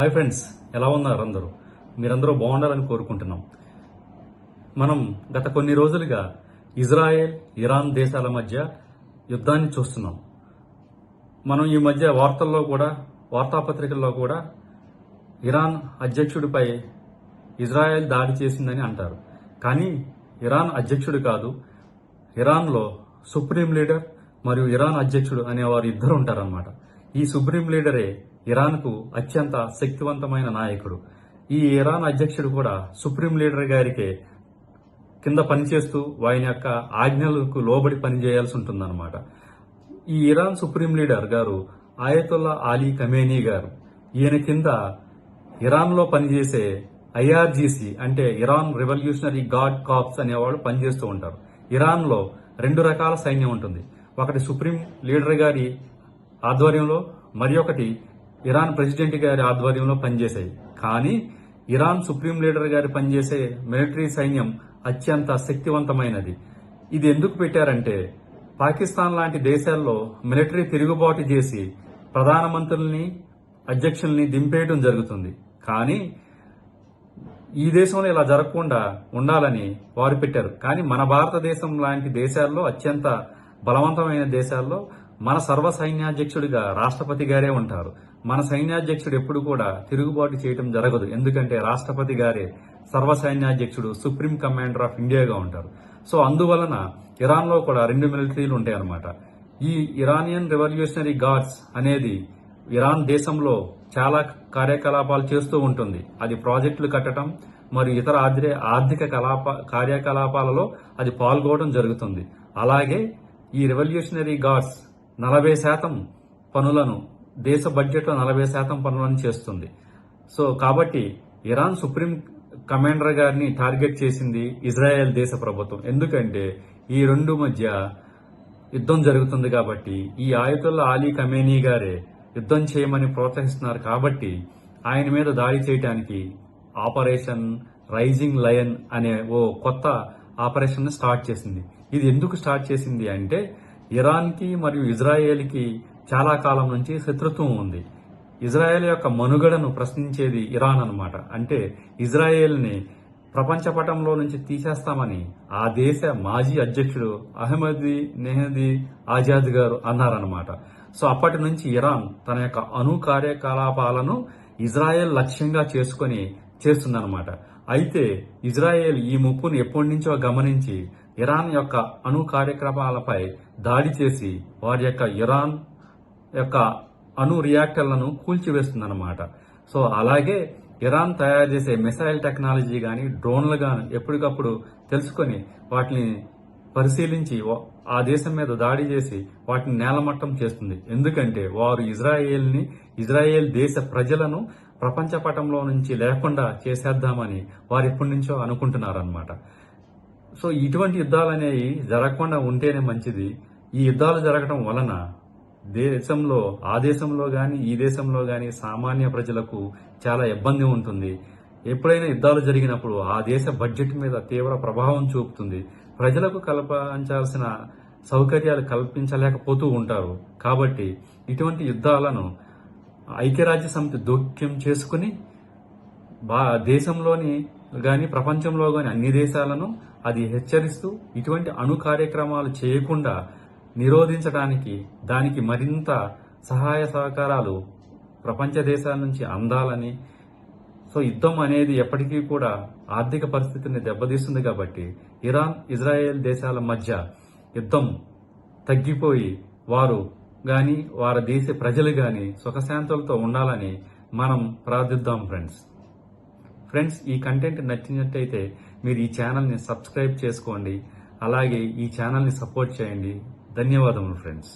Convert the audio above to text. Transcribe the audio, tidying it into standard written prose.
Hi friends, ఎలా ఉన్నారు అందరూ? మీరందరూ బాగుండాలని కోరుకుంటున్నాం. మనం గత కొన్ని రోజులుగా ఇజ్రాయెల్, ఇరాన్ దేశాల మధ్య యుద్ధాన్ని చూస్తున్నాం. మనం ఈ మధ్య వార్తాపత్రికల్లో కూడా ఇరాన్ అధ్యక్షుడిపై ఇజ్రాయెల్ దాడి చేసిందని అంటారు. కానీ ఇరాన్ అధ్యక్షుడు కాదు, ఇరాన్లో సుప్రీం లీడర్ మరియు ఇరాన్ అధ్యక్షుడు అనేవారు ఇద్దరు ఉంటారన్నమాట. ఈ సుప్రీం లీడరే ఇరాన్కు అత్యంత శక్తివంతమైన నాయకుడు. ఈ ఇరాన్ అధ్యక్షుడు కూడా సుప్రీం లీడర్ గారికే కింద పనిచేస్తూ ఆయన యొక్క ఆజ్ఞలకు లోబడి పనిచేయాల్సి ఉంటుందన్నమాట. ఈ ఇరాన్ సుప్రీం లీడర్ గారు ఆయతుల్లా అలీ ఖమేనీ గారు. ఈయన కింద ఇరాన్లో పనిచేసే IRGC అంటే ఇరాన్ రెవల్యూషనరీ గార్డ్ కార్ప్స్ అనేవాళ్ళు పనిచేస్తూ ఉంటారు. ఇరాన్లో 2 రకాల సైన్యం ఉంటుంది. ఒకటి సుప్రీం లీడర్ గారి ఆధ్వర్యంలో, మరి ఒకటి ఇరాన్ ప్రెసిడెంట్ గారి ఆధ్వర్యంలో పనిచేసాయి. కానీ ఇరాన్ సుప్రీం లీడర్ గారి పనిచేసే మిలిటరీ సైన్యం అత్యంత శక్తివంతమైనది. ఇది ఎందుకు పెట్టారంటే, పాకిస్తాన్ లాంటి దేశాల్లో మిలిటరీ తిరుగుబాటు చేసి ప్రధానమంత్రుల్ని, అధ్యక్షుల్ని దింపేయడం జరుగుతుంది. కానీ ఈ దేశంలో ఇలా జరగకుండా ఉండాలని వారు పెట్టారు. కానీ మన భారతదేశం లాంటి దేశాల్లో, అత్యంత బలవంతమైన దేశాల్లో మన సర్వ సైన్యాధ్యక్షుడిగా రాష్ట్రపతి గారే ఉంటారు. మన సైన్యాధ్యక్షుడు ఎప్పుడు కూడా తిరుగుబాటు చేయడం జరగదు. ఎందుకంటే రాష్ట్రపతి గారే సర్వ సైన్యాధ్యక్షుడు, సుప్రీం కమాండర్ ఆఫ్ ఇండియాగా ఉంటారు. సో అందువలన ఇరాన్లో కూడా 2 మిలిటరీలు ఉంటాయన్నమాట. ఈ ఇరానియన్ రెవల్యూషనరీ గార్డ్స్ అనేది ఇరాన్ దేశంలో చాలా కార్యకలాపాలు చేస్తూ ఉంటుంది. అది ప్రాజెక్టులు కట్టడం మరియు ఇతర ఆర్థిక కార్యకలాపాలలో అది పాల్గొనడం జరుగుతుంది. అలాగే ఈ రెవల్యూషనరీ గార్డ్స్ 40% పనులను, దేశ బడ్జెట్లో 40% పనులను చేస్తుంది. సో కాబట్టి ఇరాన్ సుప్రీం కమాండర్ గారిని టార్గెట్ చేసింది ఇజ్రాయెల్ దేశ ప్రభుత్వం. ఎందుకంటే ఈ 2 మధ్య యుద్ధం జరుగుతుంది కాబట్టి, ఈ ఆయతుల్లా అలీ ఖమేనీ గారే యుద్ధం చేయమని ప్రోత్సహిస్తున్నారు కాబట్టి ఆయన మీద దాడి చేయడానికి ఆపరేషన్ రైజింగ్ లయన్ అనే ఓ కొత్త ఆపరేషన్ స్టార్ట్ చేసింది. ఇది ఎందుకు స్టార్ట్ చేసింది అంటే, ఇరాన్కి మరియు ఇజ్రాయెల్కి చాలా కాలం నుంచి శత్రుత్వం ఉంది. ఇజ్రాయెల్ యొక్క మనుగడను ప్రశ్నించేది ఇరాన్ అన్నమాట. అంటే ఇజ్రాయెల్ని ప్రపంచ పటంలో నుంచి తీసేస్తామని ఆ దేశ మాజీ అధ్యక్షుడు అహ్మదీ నెహదీ ఆజాద్ గారు అన్నారన్నమాట. సో అప్పటి నుంచి ఇరాన్ తన యొక్క అణు కార్యకలాపాలను ఇజ్రాయెల్ లక్ష్యంగా చేసుకుని చేస్తుందన్నమాట. అయితే ఇజ్రాయెల్ ఈ ముప్పును ఎప్పటి నుంచో గమనించి ఇరాన్ యొక్క అణు కార్యక్రమాలపై దాడి చేసి వారి యొక్క ఇరాన్ యొక్క అణు రియాక్టర్లను కూల్చివేస్తుందన్నమాట. సో అలాగే ఇరాన్ తయారు చేసే మిసైల్ టెక్నాలజీ కానీ, డ్రోన్లు కానీ ఎప్పటికప్పుడు తెలుసుకొని వాటిని పరిశీలించి ఆ దేశం మీద దాడి చేసి వాటిని నేలమట్టం చేస్తుంది. ఎందుకంటే వారు ఇజ్రాయెల్ దేశ ప్రజలను ప్రపంచ పటంలో నుంచి లేకుండా చేసేద్దామని వారు ఎప్పటి నుంచో అనుకుంటున్నారన్నమాట. సో ఇటువంటి యుద్ధాలు అనేవి జరగకుండా ఉంటేనే మంచిది. ఈ యుద్ధాలు జరగడం వలన ఆ దేశంలో కానీ ఈ దేశంలో కానీ సామాన్య ప్రజలకు చాలా ఇబ్బంది ఉంటుంది. ఎప్పుడైనా యుద్ధాలు జరిగినప్పుడు ఆ దేశ బడ్జెట్ మీద తీవ్ర ప్రభావం చూపుతుంది. ప్రజలకు కల్పించాల్సిన సౌకర్యాలు కల్పించలేకపోతూ ఉంటారు. కాబట్టి ఇటువంటి యుద్ధాలను ఐక్యరాజ్య సమితి జోక్యం చేసుకుని దేశంలోని గాని ప్రపంచంలో గాని అన్ని దేశాలను అది హెచ్చరిస్తూ ఇటువంటి అణు కార్యక్రమాలు చేయకుండా నిరోధించడానికి, దానికి మరింత సహాయ సహకారాలు ప్రపంచ దేశాల నుంచి అందాలని. సో యుద్ధం అనేది ఎప్పటికీ కూడా ఆర్థిక పరిస్థితిని దెబ్బతీస్తుంది కాబట్టి ఇరాన్, ఇజ్రాయెల్ దేశాల మధ్య యుద్ధం తగ్గిపోయి వారు గాని వారి దేశ ప్రజలు గాని సుఖశాంతులతో ఉండాలని మనం ప్రార్థిద్దాం ఫ్రెండ్స్. ఈ కంటెంట్ నచ్చినట్టయితే మీరు ఈ ఛానల్ని సబ్స్క్రైబ్ చేసుకోండి. అలాగే ఈ ఛానల్ని సపోర్ట్ చేయండి. ధన్యవాదములు ఫ్రెండ్స్.